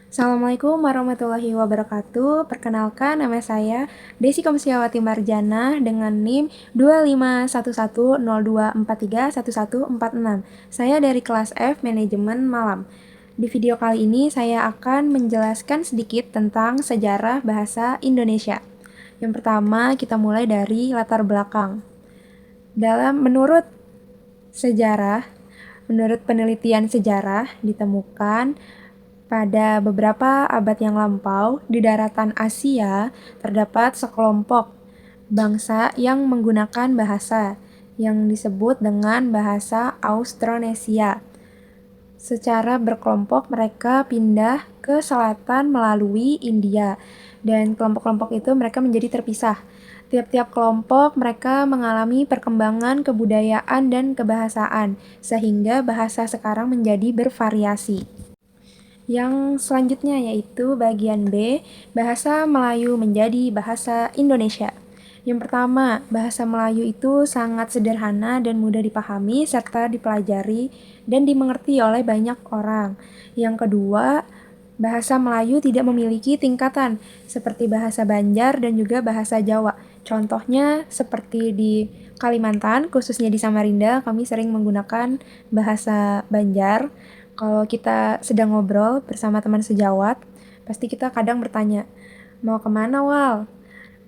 Assalamualaikum warahmatullahi wabarakatuh. Perkenalkan, nama saya Desi Komsiawati Marjana dengan NIM 251102431146. Saya dari kelas F Manajemen Malam. Di video kali ini saya akan menjelaskan sedikit tentang sejarah bahasa Indonesia. Yang pertama, kita mulai dari latar belakang. Menurut penelitian sejarah, ditemukan pada beberapa abad yang lampau, di daratan Asia terdapat sekelompok bangsa yang menggunakan bahasa yang disebut dengan bahasa Austronesia. Secara berkelompok mereka pindah ke selatan melalui India, dan kelompok-kelompok itu mereka menjadi terpisah. Tiap-tiap kelompok mereka mengalami perkembangan kebudayaan dan kebahasaan, sehingga bahasa sekarang menjadi bervariasi. Yang selanjutnya yaitu bagian B, bahasa Melayu menjadi bahasa Indonesia. Yang pertama, bahasa Melayu itu sangat sederhana dan mudah dipahami serta dipelajari dan dimengerti oleh banyak orang. Yang kedua, bahasa Melayu tidak memiliki tingkatan seperti bahasa Banjar dan juga bahasa Jawa. Contohnya seperti di Kalimantan, khususnya di Samarinda, kami sering menggunakan bahasa Banjar. Kalau kita sedang ngobrol bersama teman sejawat, pasti kita kadang bertanya, mau kemana Wal?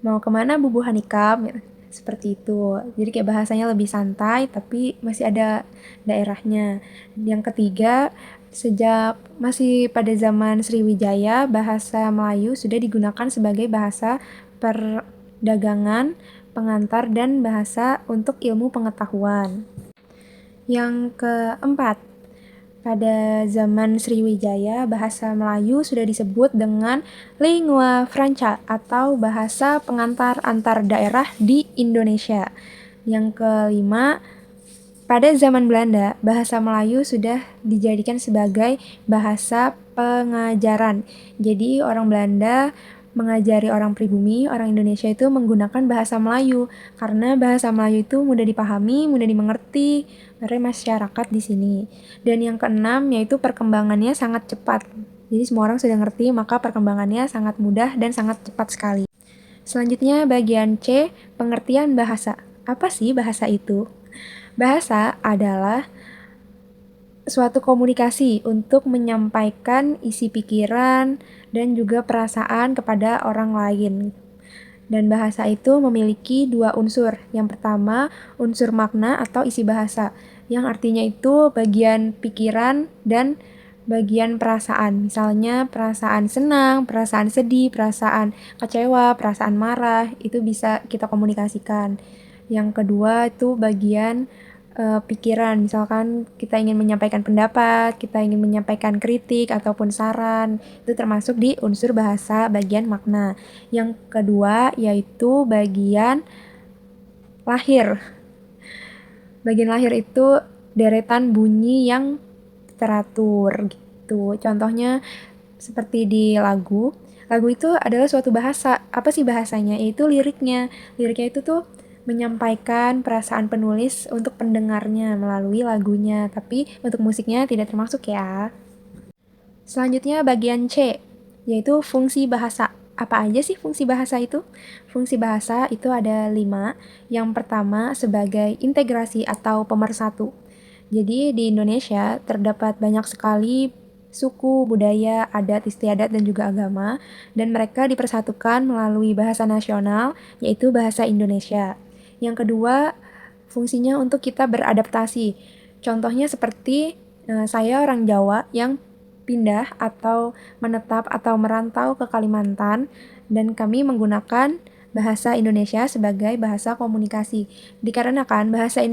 Mau kemana Bubu Hanikam? Gitu. Seperti itu. Jadi kayak bahasanya lebih santai, tapi masih ada daerahnya. Yang ketiga, sejak masih pada zaman Sriwijaya, bahasa Melayu sudah digunakan sebagai bahasa perdagangan, pengantar, dan bahasa untuk ilmu pengetahuan. Yang keempat, pada zaman Sriwijaya, bahasa Melayu sudah disebut dengan lingua franca atau bahasa pengantar antar daerah di Indonesia. Yang kelima, pada zaman Belanda, bahasa Melayu sudah dijadikan sebagai bahasa pengajaran. Jadi orang Belanda mengajari orang pribumi, orang Indonesia itu menggunakan bahasa Melayu karena bahasa Melayu itu mudah dipahami, mudah dimengerti oleh masyarakat di sini. Dan yang keenam yaitu perkembangannya sangat cepat. Jadi semua orang sudah ngerti, maka perkembangannya sangat mudah dan sangat cepat sekali. Selanjutnya bagian C, pengertian bahasa. Apa sih bahasa itu? Bahasa adalah suatu komunikasi untuk menyampaikan isi pikiran dan juga perasaan kepada orang lain. Dan bahasa itu memiliki dua unsur. Yang pertama, unsur makna atau isi bahasa, yang artinya itu bagian pikiran dan bagian perasaan. Misalnya perasaan senang, perasaan sedih, perasaan kecewa, perasaan marah, itu bisa kita komunikasikan. Yang kedua itu bagian pikiran. Misalkan kita ingin menyampaikan pendapat, kita ingin menyampaikan kritik ataupun saran, itu termasuk di unsur bahasa bagian makna. Yang kedua yaitu bagian lahir. Bagian lahir itu deretan bunyi yang teratur gitu. Contohnya seperti di lagu. Lagu itu adalah suatu bahasa. Apa sih bahasanya? Yaitu liriknya. Liriknya itu tuh menyampaikan perasaan penulis untuk pendengarnya melalui lagunya. Tapi untuk musiknya tidak termasuk ya. Selanjutnya bagian C, yaitu fungsi bahasa. Apa aja sih fungsi bahasa itu? Fungsi bahasa itu ada 5. Yang pertama sebagai integrasi atau pemersatu. Jadi di Indonesia terdapat banyak sekali suku, budaya, adat, istiadat, dan juga agama, dan mereka dipersatukan melalui bahasa nasional, yaitu bahasa Indonesia. Yang kedua, fungsinya untuk kita beradaptasi. Contohnya seperti saya orang Jawa yang pindah atau menetap atau merantau ke Kalimantan, dan kami menggunakan bahasa Indonesia sebagai bahasa komunikasi. Dikarenakan bahasa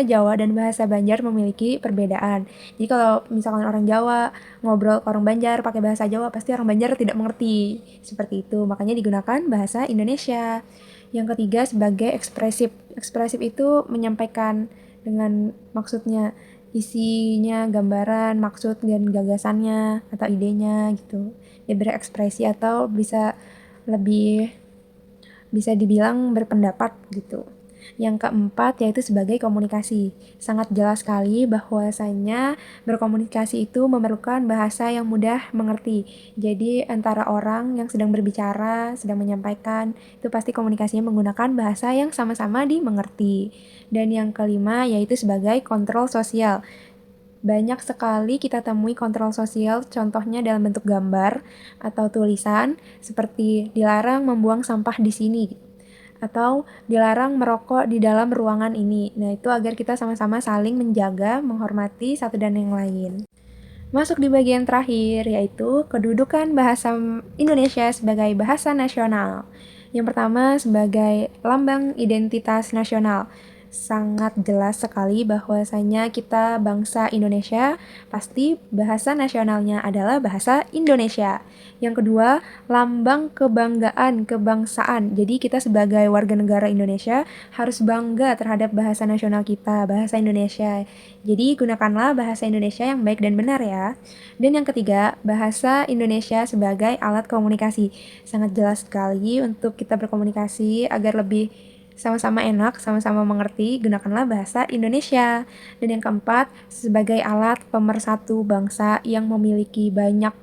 Jawa dan bahasa Banjar memiliki perbedaan. Jadi kalau misalkan orang Jawa ngobrol ke orang Banjar pakai bahasa Jawa, pasti orang Banjar tidak mengerti. Seperti itu, makanya digunakan bahasa Indonesia. Yang ketiga sebagai ekspresif. Ekspresif itu menyampaikan dengan maksudnya, isinya, gambaran, maksud dan gagasannya atau idenya gitu. Dia berekspresi atau bisa lebih bisa dibilang berpendapat gitu. Yang keempat yaitu sebagai komunikasi. Sangat jelas sekali bahwasanya berkomunikasi itu memerlukan bahasa yang mudah mengerti. Jadi antara orang yang sedang berbicara, sedang menyampaikan, itu pasti komunikasinya menggunakan bahasa yang sama-sama dimengerti. Dan yang kelima yaitu sebagai kontrol sosial. Banyak sekali kita temui kontrol sosial, contohnya dalam bentuk gambar atau tulisan, seperti dilarang membuang sampah di sini, atau dilarang merokok di dalam ruangan ini. Nah, itu agar kita sama-sama saling menjaga, menghormati satu dan yang lain. Masuk di bagian terakhir, yaitu kedudukan bahasa Indonesia sebagai bahasa nasional. Yang pertama, sebagai lambang identitas nasional. Sangat jelas sekali bahwasanya kita bangsa Indonesia, pasti bahasa nasionalnya adalah bahasa Indonesia. Yang kedua, lambang kebanggaan kebangsaan. Jadi kita sebagai warga negara Indonesia harus bangga terhadap bahasa nasional kita, bahasa Indonesia. Jadi gunakanlah bahasa Indonesia yang baik dan benar ya. Dan yang ketiga, bahasa Indonesia sebagai alat komunikasi. Sangat jelas sekali untuk kita berkomunikasi agar lebih sama-sama enak, sama-sama mengerti, gunakanlah bahasa Indonesia. Dan yang keempat, sebagai alat pemersatu bangsa yang memiliki banyak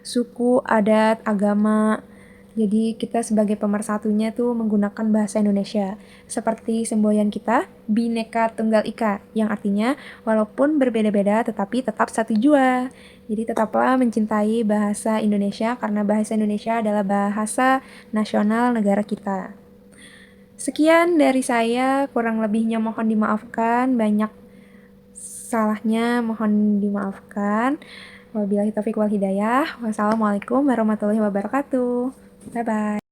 suku, adat, agama. Jadi kita sebagai pemersatunya tuh menggunakan bahasa Indonesia. Seperti semboyan kita, Bhinneka Tunggal Ika, yang artinya walaupun berbeda-beda tetapi tetap satu jua. Jadi tetaplah mencintai bahasa Indonesia karena bahasa Indonesia adalah bahasa nasional negara kita. Sekian dari saya, kurang lebihnya mohon dimaafkan, banyak salahnya mohon dimaafkan. Wabillahi taufiq wal hidayah. Wassalamualaikum warahmatullahi wabarakatuh. Bye-bye.